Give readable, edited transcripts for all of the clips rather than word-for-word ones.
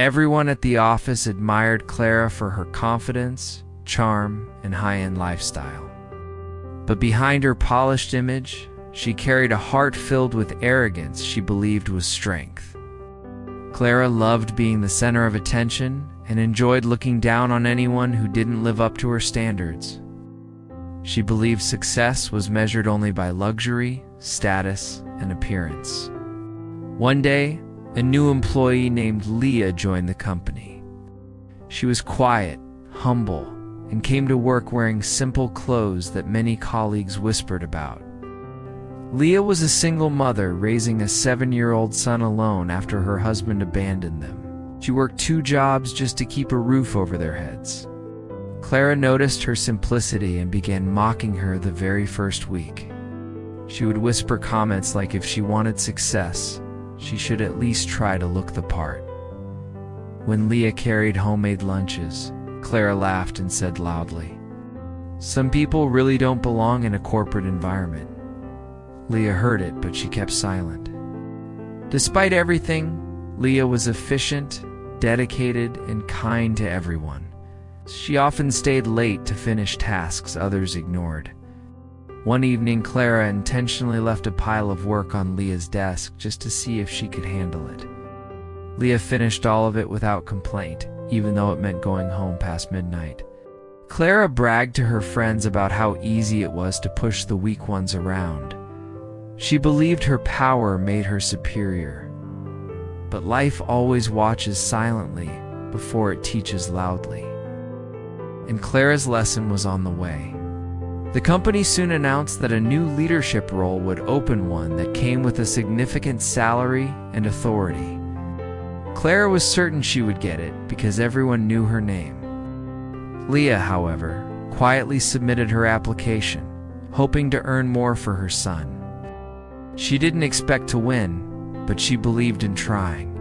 Everyone at the office admired Clara for her confidence, charm, and high-end lifestyle. But behind her polished image, she carried a heart filled with arrogance she believed was strength. Clara loved being the center of attention and enjoyed looking down on anyone who didn't live up to her standards. She believed success was measured only by luxury, status, and appearance. One day, a new employee named Leah joined the company. She was quiet, humble, and came to work wearing simple clothes that many colleagues whispered about. Leah was a single mother raising a 7-year-old son alone after her husband abandoned them. She worked 2 jobs just to keep a roof over their heads. Clara noticed her simplicity and began mocking her the very first week. She would whisper comments like if she wanted success, she should at least try to look the part. When Leah carried homemade lunches, Clara laughed and said loudly, "Some people really don't belong in a corporate environment." Leah heard it, but she kept silent. Despite everything, Leah was efficient, dedicated, and kind to everyone. She often stayed late to finish tasks others ignored. One evening, Clara intentionally left a pile of work on Leah's desk just to see if she could handle it. Leah finished all of it without complaint, even though it meant going home past midnight. Clara bragged to her friends about how easy it was to push the weak ones around. She believed her power made her superior. But life always watches silently before it teaches loudly. And Clara's lesson was on the way. The company soon announced that a new leadership role would open, one that came with a significant salary and authority. Clara was certain she would get it because everyone knew her name. Leah, however, quietly submitted her application, hoping to earn more for her son. She didn't expect to win, but she believed in trying.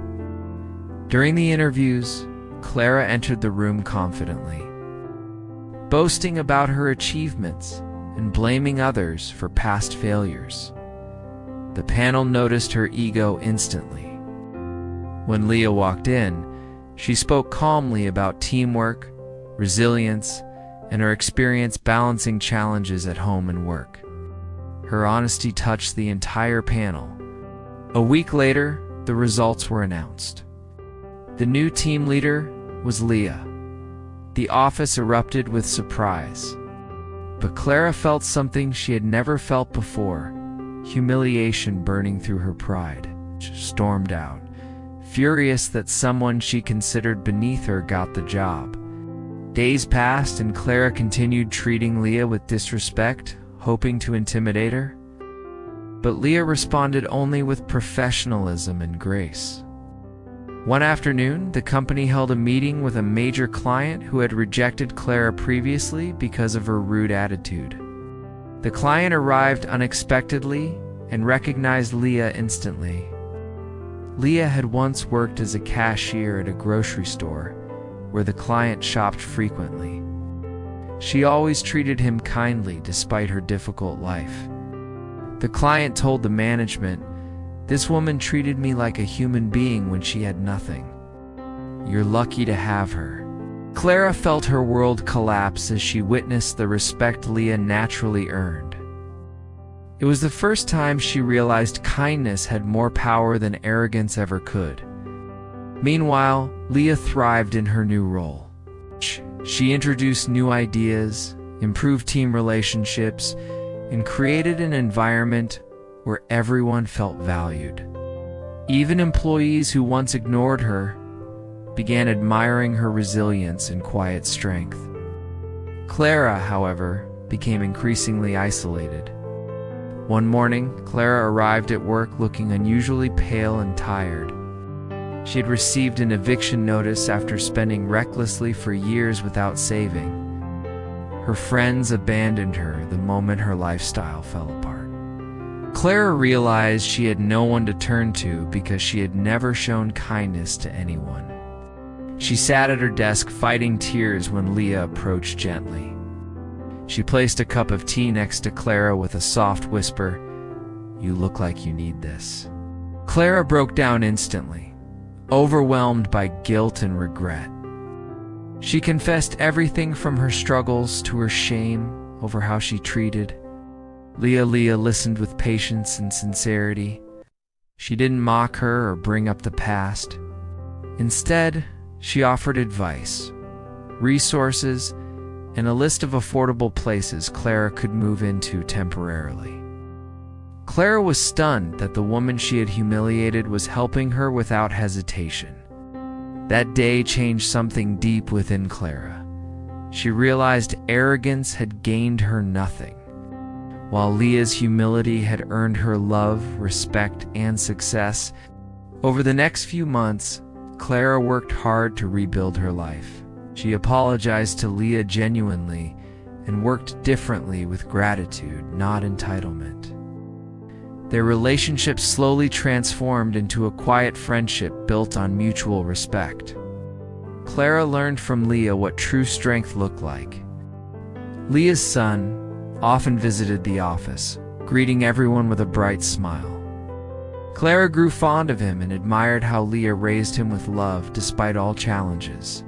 During the interviews, Clara entered the room confidently, boasting about her achievements and blaming others for past failures. The panel noticed her ego instantly. When Leah walked in, she spoke calmly about teamwork, resilience, and her experience balancing challenges at home and work. Her honesty touched the entire panel. A week later, the results were announced. The new team leader was Leah. The office erupted with surprise. But Clara felt something she had never felt before, humiliation burning through her pride. She stormed out, furious that someone she considered beneath her got the job. Days passed and Clara continued treating Leah with disrespect, hoping to intimidate her. But Leah responded only with professionalism and grace. One afternoon, the company held a meeting with a major client who had rejected Clara previously because of her rude attitude. The client arrived unexpectedly and recognized Leah instantly. Leah had once worked as a cashier at a grocery store where the client shopped frequently. She always treated him kindly despite her difficult life. The client told the management, "This woman treated me like a human being when she had nothing. You're lucky to have her." Clara felt her world collapse as she witnessed the respect Leah naturally earned. It was the first time she realized kindness had more power than arrogance ever could. Meanwhile, Leah thrived in her new role. She introduced new ideas, improved team relationships, and created an environment where everyone felt valued. Even employees who once ignored her began admiring her resilience and quiet strength. Clara, however, became increasingly isolated. One morning, Clara arrived at work looking unusually pale and tired. She had received an eviction notice after spending recklessly for years without saving. Her friends abandoned her the moment her lifestyle fell apart. Clara realized she had no one to turn to because she had never shown kindness to anyone. She sat at her desk fighting tears when Leah approached gently. She placed a cup of tea next to Clara with a soft whisper, "You look like you need this." Clara broke down instantly. overwhelmed by guilt and regret. She confessed everything from her struggles to her shame over how she treated Leah. Leah listened with patience and sincerity. She didn't mock her or bring up the past. Instead, she offered advice, resources, and a list of affordable places Clara could move into temporarily. Clara was stunned that the woman she had humiliated was helping her without hesitation. That day changed something deep within Clara. She realized arrogance had gained her nothing, while Leah's humility had earned her love, respect, and success. Over the next few months, Clara worked hard to rebuild her life. She apologized to Leah genuinely and worked differently with gratitude, not entitlement. Their relationship slowly transformed into a quiet friendship built on mutual respect. Clara learned from Leah what true strength looked like. Leah's son often visited the office, greeting everyone with a bright smile. Clara grew fond of him and admired how Leah raised him with love despite all challenges.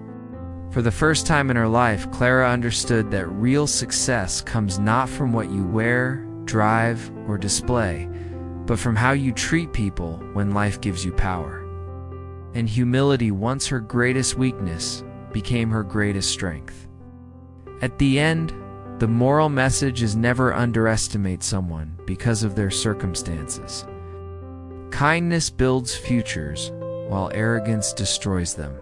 For the first time in her life, Clara understood that real success comes not from what you wear, drive, or display, but from how you treat people when life gives you power. And humility, once her greatest weakness, became her greatest strength. At the end, the moral message is never underestimate someone because of their circumstances. Kindness builds futures, while arrogance destroys them.